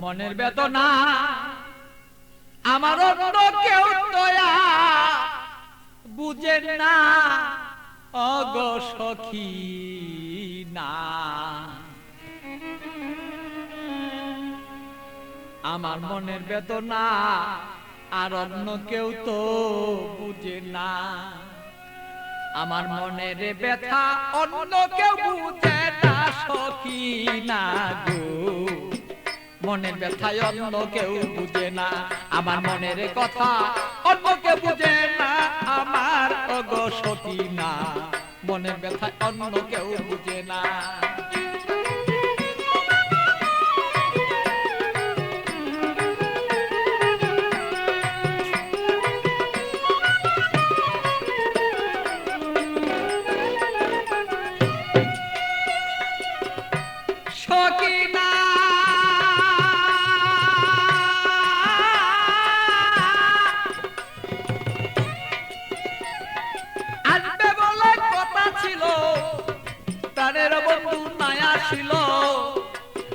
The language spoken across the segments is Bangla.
মনের বেদনা আমার অন্য কেউ দয়া বুঝে না অগো সখী না। আমার মনের বেদনা আর অন্য কেউ তো বুঝে না। আমার মনের ব্যথা অন্য কেউ বুঝে না সখী না গো। মনের ব্যথায় অন্য কেউ বুঝে না, আমার মনের কথা অন্য কেউ বুঝে না আমার অগো সখী না। মনের ব্যথায় অন্য কেউ বুঝে না।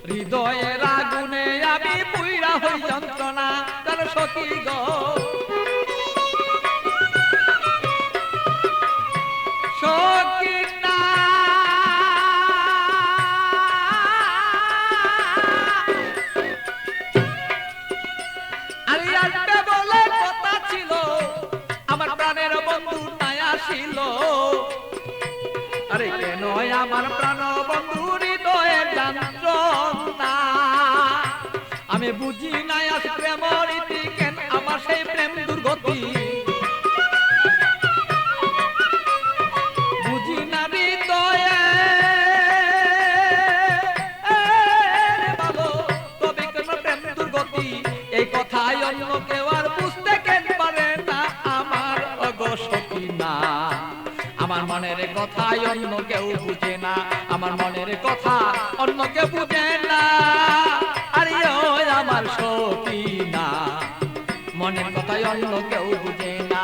হৃদয়ের আগুনে আমি পুইরা হই যন্ত্রণা তার সখী গো। সখী না আরে আসবে বলে কথা ছিল, আমার প্রাণের বন্ধু নাই আসিল। আরে কেন আমার প্রাণ বন্ধু হৃদয়ের যন্ত্রণা আমি বুঝি নাই আজ প্রেমের রীতি কেন আমার সেই প্রেম দুর্গতি। বুঝি না হৃদয়ে ভালো তবে কেন প্রেম দুর্গতি। এই কথাই অন্য কেউ আর বুঝতে কেন পারে না আমার অগো সখী না। আমার মনের কথাই অন্য কেউ বুঝে না, আমার মনের কথা অন্য কেউ বুঝে না। আরে ও আমার সখী না, মনের কথাই অন্য কেউ বুঝে না।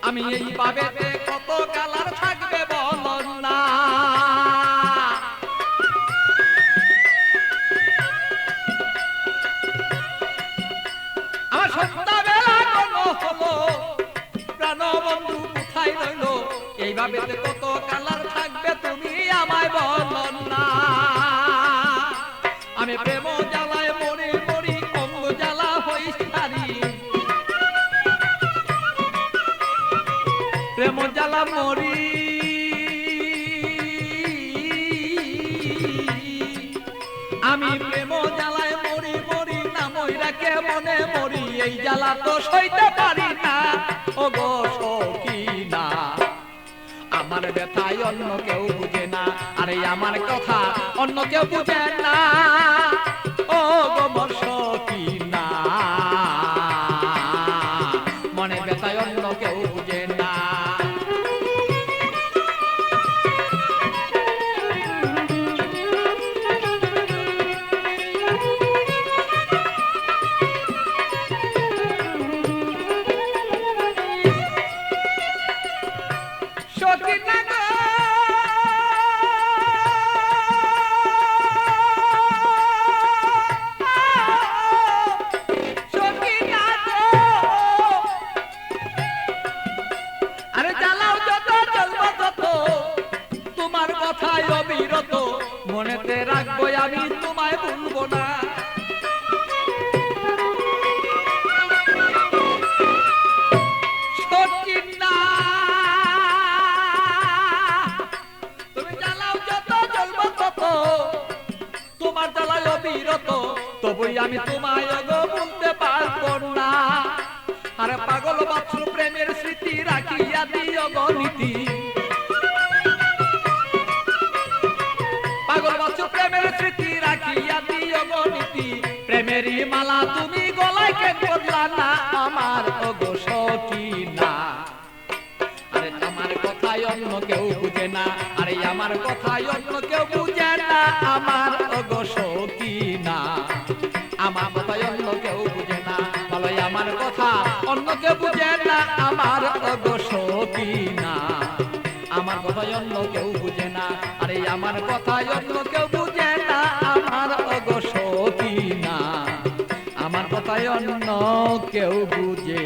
আমি এই ভাবেতে কত কালার থাকবে বলন না। আমার সন্ধ্যাবেলা কোন হলো প্রাণ বন্ধু কোথায় রইল। এই ভাবেতে কত কালার থাকবে তুমি আমায় বলন না। আমি প্রেম জ্বালায় মরি মরি অঙ্গ জ্বালা হই সারি। প্রেম জ্বালা মরি আমি প্রেম জ্বালায় মরি মরি না মইরাকে মনে মরি। এই জ্বালা তো সইতে পারি না ওগো সখী না। আমার ব্যথায় অন্য কেউ বুঝে না, আরে আমার কথা অন্য কেউ বুঝে না ওগো মোর সখী না। মনের ব্যথায় অন্য কেউ বুঝে না। মনেতে রাখবো আমি তোমায় ভুলবো না। সখী না তুমি জ্বালাও যত জ্বলবো তত, তোমার জ্বালায় অবিরত তবুই আমি তোমায় গো ভুলতে পারবো না। আরে পাগল বাচ্চু প্রেমের স্মৃতি রাখিয়া দিও গো নীতি। পাগল বাচ্চু প্রেমের স্মৃতি রাখিয়া দিও গো নীতি। কথায় অন্য কেউ বুঝে না আমার ওগো সখী না আমার কথায় অন্য কেউ বুঝে না বলাই আমার কথা অন্য কেউ বুঝে না আমার ওগো সখী না আমার কথায় অন্য কেউ বুঝে না আরে আমার কথায় অন্য কেউ বুঝে না আমার ওগো সখী না আমার কথায় অন্য কেউ বুঝে